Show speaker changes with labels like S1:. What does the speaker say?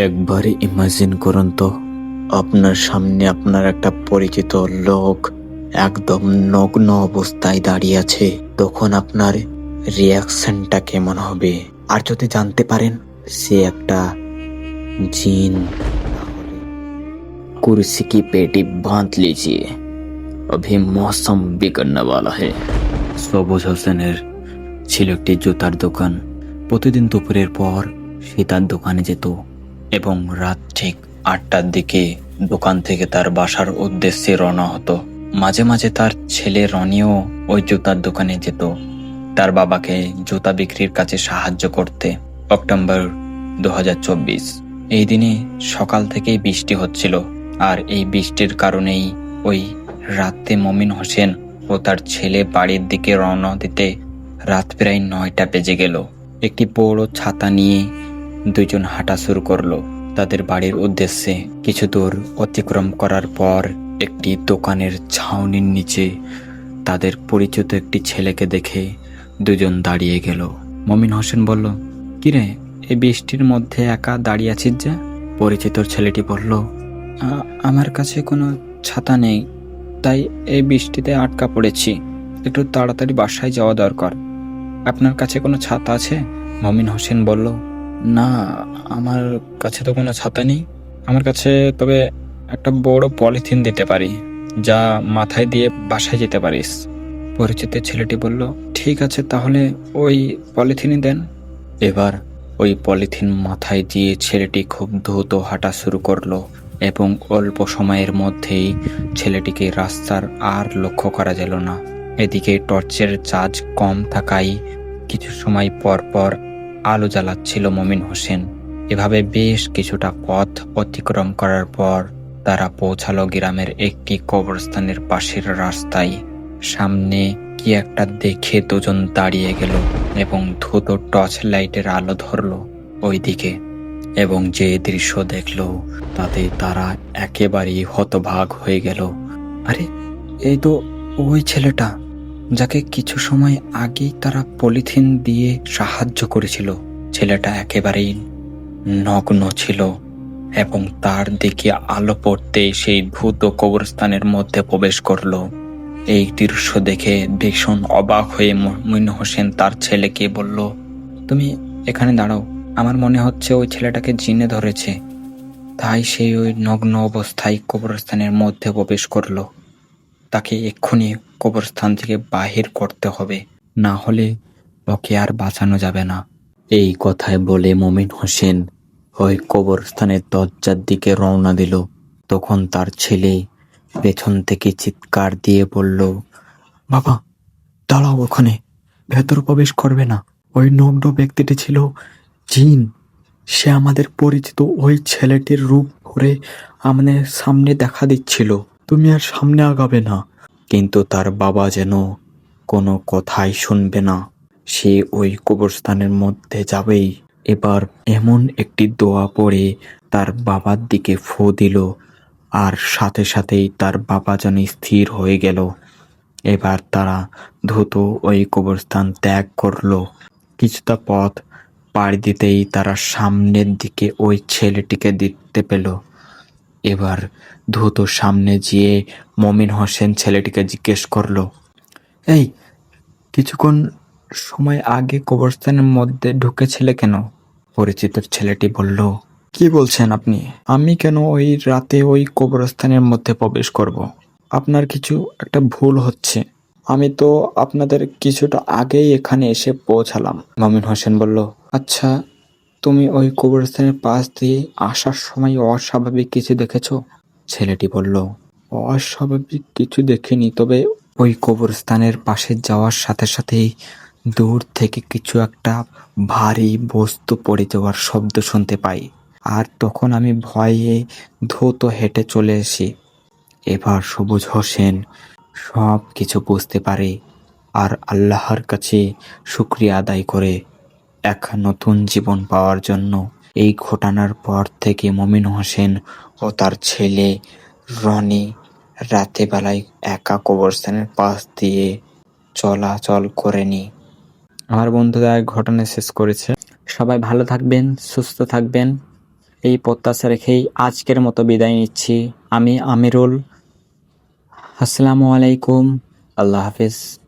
S1: একবারে ইমাজিন করুন তো, আপনার সামনে আপনার একটা পরিচিত লোক একদম নগ্ন অবস্থায় দাঁড়িয়ে আছে। তখন আপনার রিয়াকশনটা কেমন হবে? আর যদি জানতে পারেন সে একটা জিন, তাহলে कुर्सी की पेटी बांध लीजिए, अभी मौसम बिगड़ने वाला है। সবুজ হোসেনের ছিল একটি জুতার দোকান। প্রতিদিন দুপুরের পর সে তার দোকানে যেত এবং রাত ঠিক 8টার দিকে দোকান থেকে তার বাসার উদ্দেশ্যে রওনা হতো। মাঝে মাঝে তার ছেলে রনিও ওই জুতার দোকানে যেত তার বাবাকে জুতা বিক্রির কাজে সাহায্য করতে। অক্টোবর 2024, এই দিনে সকাল থেকেই বৃষ্টি হচ্ছিল, আর এই বৃষ্টির কারণেই ওই রাতে মমিন হোসেন ও তার ছেলে বাড়ির দিকে রওনা দিতে রাত প্রায় 9টা বেজে গেল। একটি বড় ছাতা নিয়ে দুইজন হাঁটা শুরু করলো তাদের বাড়ির উদ্দেশ্যে। কিছু দূর অতিক্রম করার পর একটি দোকানের ছাউনির নিচে তাদের পরিচিত একটি ছেলেকে দেখে দুজন দাঁড়িয়ে গেল। মমিন হোসেন বলল, কিরে, এই বৃষ্টির মধ্যে একা দাঁড়িয়ে আছিস যে? পরিচিত ছেলেটি বলল, আমার কাছে কোনো ছাতা নেই, তাই এই বৃষ্টিতে আটকা পড়েছি, একটু তাড়াতাড়ি বাসায় যাওয়া দরকার। আপনার কাছে কোনো ছাতা আছে? মমিন হোসেন বলল, না, আমার কাছে তো কোনো ছাতা নেই। আমার কাছে তবে একটা বড় পলিথিন দিতে পারি, যা মাথায় দিয়ে বাসায় যেতে পারিস। পরিচিত ছেলেটি বলল, ঠিক আছে, তাহলে ওই পলিথিনই দেন। এবার ওই পলিথিন মাথায় দিয়ে ছেলেটি খুব দ্রুত হাঁটা শুরু করলো এবং অল্প সময়ের মধ্যেই ছেলেটিকে রাস্তার আর লক্ষ্য করা গেল না। এদিকে টর্চের চার্জ কম থাকায় কিছু সময় পর পর আলো জ্বালাচ্ছিল মমিন হোসেন। এভাবে বেশ কিছুটা পথ অতিক্রম করার পর তারা পৌঁছালো গ্রামের একটি কবরস্থানের পাশের রাস্তায়। সামনে কি একটা দেখে দুজন দাঁড়িয়ে গেল এবং দ্রুত টর্চ লাইটের আলো ধরলো ওই দিকে, এবং যে দৃশ্য দেখলো তাতে তারা একেবারেই হতবাক হয়ে গেল। আরে, এই তো ওই ছেলেটা যাকে কিছু সময় আগেই তারা পলিথিন দিয়ে সাহায্য করেছিল। ছেলেটা একেবারেই নগ্ন ছিল এবং তার দিকে আলো পড়তে সেই দ্রুত কবরস্থানের মধ্যে প্রবেশ করলো। এই দৃশ্য দেখে ভীষণ অবাক হয়ে মমিন হোসেন তার ছেলেকে বলল, তুমি এখানে দাঁড়াও, আমার মনে হচ্ছে ওই ছেলেটাকে জিনে ধরেছে, তাই সেই ওই নগ্ন অবস্থায় কবরস্থানের মধ্যে প্রবেশ করলো। তাকে এক্ষুনি কবরস্থান থেকে বাহির করতে হবে, না হলে ওকে আর বাঁচানো যাবে না। এই কথায় বলে মমিন হোসেন ওই কবরস্থানের দরজার দিকে রওনা দিল। তখন তার ছেলে পেছন থেকে চিৎকার দিয়ে বলল, বাবা, দাঁড়াও, ওখানে ভেতর প্রবেশ করবে না। ওই নগ্ন ব্যক্তিটি ছিল জিন। সে আমাদের পরিচিত ওই ছেলেটির রূপ ধরে আমাদের সামনে দেখা দিচ্ছিল। তুমি আর সামনে আগাবে না। কিন্তু তার বাবা যেন কোনো কথাই শুনবে না। সে ওই কবরস্থানের মধ্যে যাবেই। এবার এমন একটি দোয়া পড়ে তার বাবার দিকে ফু দিল, আর সাথে সাথেই তার বাবা যেন স্থির হয়ে গেল। এবার তারা দ্রুত ওই কবরস্থান ত্যাগ করলো। কিছুটা পথ পাড়ি দিতেই তারা সামনের দিকে ওই ছেলেটিকে দেখতে পেল। এবার দ্রুত সামনে গিয়ে মমিন হোসেন ছেলেটিকে জিজ্ঞেস করলো, এই, কিছুক্ষণ সময় আগে কবরস্থানের মধ্যে ঢুকেছিলে কেন? পরিচিত ছেলেটি বলল, কি বলছেন আপনি? আমি কেন ওই রাতে ওই কবরস্থানের মধ্যে প্রবেশ করব? আপনার কিছু একটা ভুল হচ্ছে। আমি তো আপনাদের কিছুটা আগেই এখানে এসে পৌঁছালাম। মমিন হোসেন বলল, আচ্ছা, তুমি ওই কবরস্থানের পাশ দিয়ে আসার সময় অস্বাভাবিক কিছু দেখেছো? ছেলেটি বলল, অস্বাভাবিক কিছু দেখিনি, তবে ওই কবরস্থানের পাশে যাওয়ার সাথে সাথেই দূর থেকে কিছু একটা ভারী বস্তু পড়ে যাওয়ার শব্দ শুনতে পাই, আর তখন আমি ভয়ে দ্রুত হেঁটে চলে আসি। এবার সবুজ হোসেন সব কিছু বুঝতে পারে আর আল্লাহর কাছে শুকরিয়া আদায় করে এক নতুন জীবন পাওয়ার জন্য। এই ঘটনার পর থেকে মমিন হোসেন ও তার ছেলে রনি রাতে বেলায় একা কবরস্থানের পাশ দিয়ে চলাচল করেনি। আমার বন্ধুরা ঘটনা শেষ করেছে। সবাই ভালো থাকবেন, সুস্থ থাকবেন।
S2: এই প্রত্যাশা রেখেই আজকের মতো বিদায় নিচ্ছি। আমি আমিরুল। আসসালামু আলাইকুম। আল্লাহ হাফেজ।